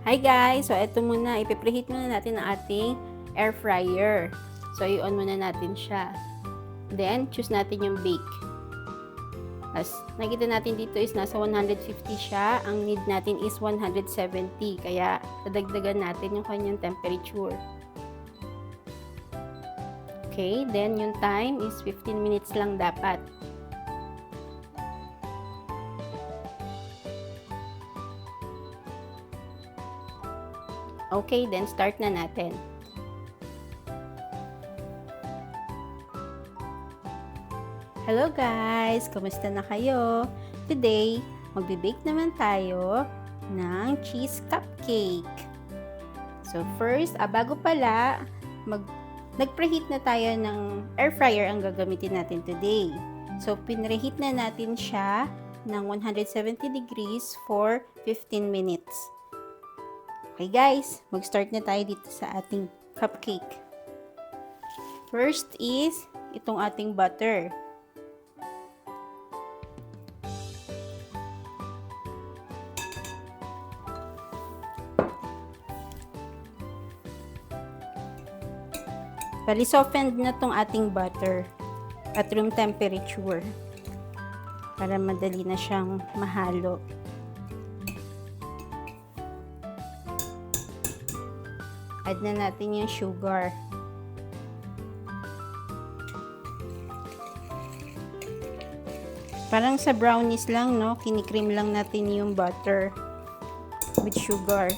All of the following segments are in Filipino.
Hi guys! So, ito muna, ipipreheat muna natin ang ating air fryer. So, i-on muna natin siya. Then, choose natin yung bake. As nakita natin dito is nasa 150 siya. Ang need natin is 170. Kaya, dadagdagan natin yung kanyang temperature. Okay, then yung time is 15 minutes lang dapat. Okay, then start na natin. Hello guys! Kumusta na kayo? Today, magbe-bake naman tayo ng cheese cupcake. So first, bago pala, nag-preheat na tayo ng air fryer ang gagamitin natin today. So pinreheat na natin siya ng 170 degrees for 15 minutes. Okay guys, mag-start na tayo dito sa ating cupcake. First is itong ating butter. Bali, softened na tong ating butter at room temperature para madali na siyang mahalo. Add na natin yung sugar. Parang sa brownies lang, no? Kinikream lang natin yung butter with sugar.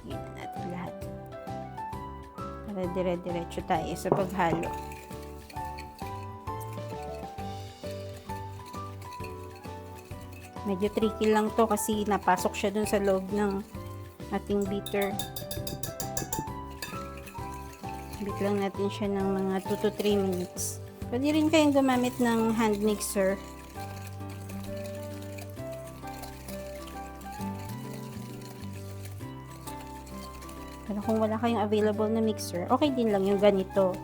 Ayan na natin lahat. Para dire-diretso tayo sa paghalo. Medyo tricky lang to kasi napasok siya dun sa loob ng ating beater. Beat lang natin siya ng mga 2 to 3 minutes. Pwede rin kayong gumamit ng hand mixer. Pero kung wala kayong available na mixer, okay din lang yung ganito.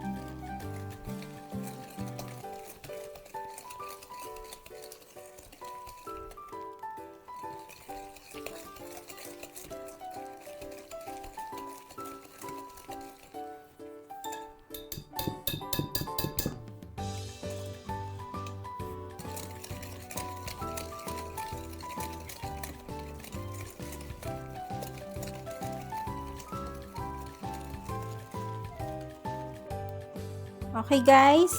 Okay guys,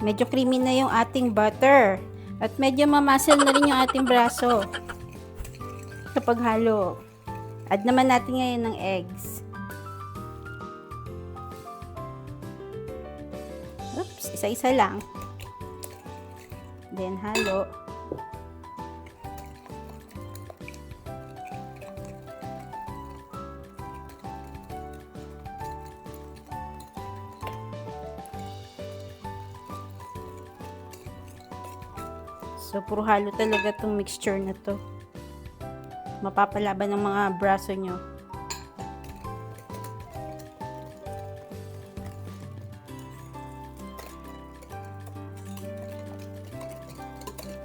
medyo creamy na yung ating butter at medyo mamuscle na rin yung ating braso sa paghalo. Add naman natin ngayon ng eggs. Oops, isa-isa lang. Then halo. So, puro halo talaga itong mixture na to. Mapapalaban ng mga braso nyo.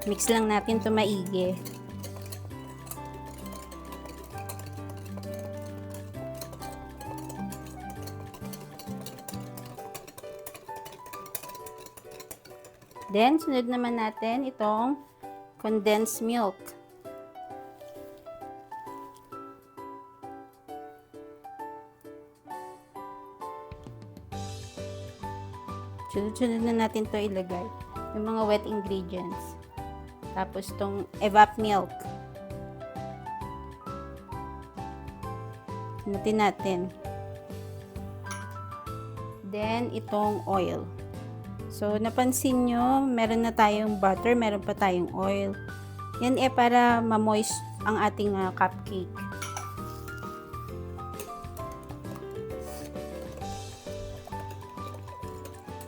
Mix lang natin ito maigi. Then, sunod naman natin itong condensed milk. Sunod-sunod na natin ito ilagay. Yung mga wet ingredients. Tapos itong evap milk. Natin natin. Then, itong oil. So, napansin nyo, meron na tayong butter, meron pa tayong oil. Yan para ma-moist ang ating cupcake.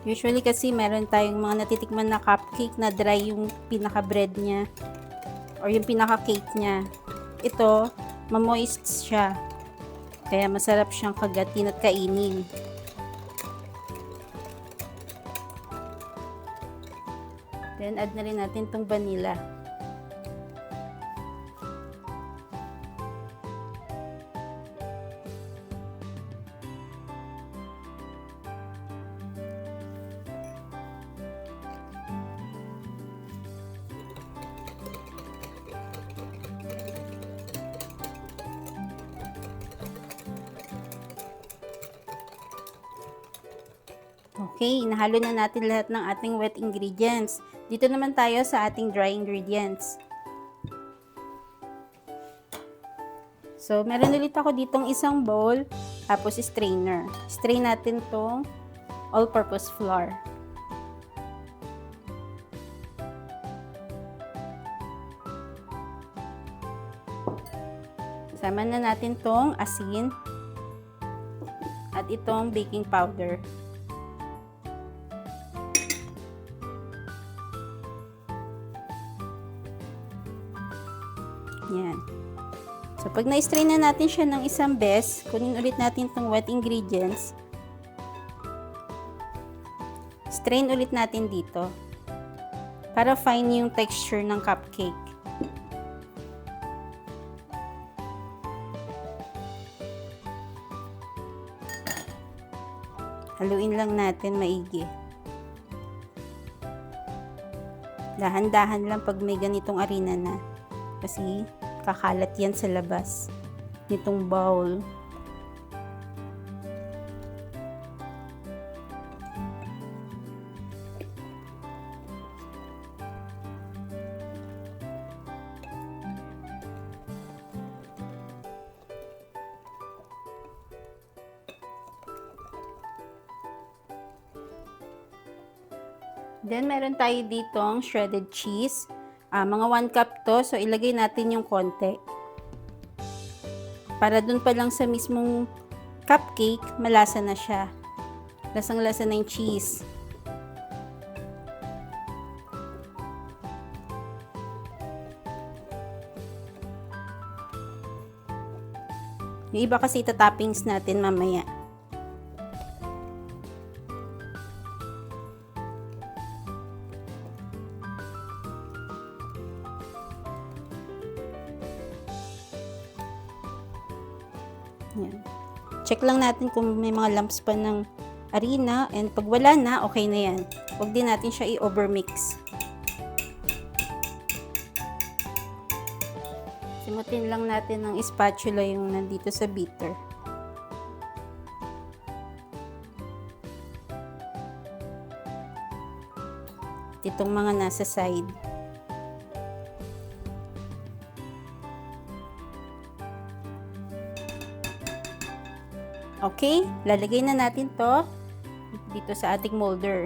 Usually kasi meron tayong mga natitikman na cupcake na dry yung pinaka-bread niya or yung pinaka-cake niya. Ito, ma-moist siya. Kaya masarap siyang kagatin at kainin. Then, add na rin natin itong vanilla. Okay, nahalo na natin lahat ng ating wet ingredients. Dito naman tayo sa ating dry ingredients. So, meron ulit ako ditong isang bowl, tapos strainer. Strain natin tong all-purpose flour. Sama na natin tong asin at itong baking powder. Yan. So, pag na-strain na natin siya ng isang beses, kunin ulit natin itong wet ingredients. Strain ulit natin dito para fine yung texture ng cupcake. Haluin lang natin maigi. Dahan-dahan lang pag may ganitong arena na. Kasi kakalat yan sa labas nitong bowl. Then, meron tayo ditong shredded cheese. Mga 1 cup to, so ilagay natin yung konti. Para dun pa lang sa mismong cupcake, malasa na siya. Lasang-lasa na yung cheese. Yung iba kasi ita-toppings natin mamaya. Yan. Check lang natin kung may mga lumps pa ng harina, and pag wala na, okay na yan. Huwag din natin siya i-overmix. Simutin lang natin ng spatula yung nandito sa beater. At itong mga nasa side. Okay, lalagay na natin to dito sa ating molder.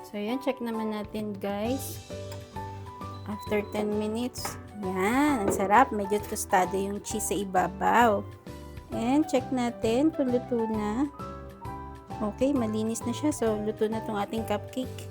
So, yan, check naman natin guys. After 10 minutes, yan, ang sarap. Medyo tostado yung cheese sa ibabaw. And check natin kung luto na. Okay, malinis na siya. So, luto na tong ating cupcake.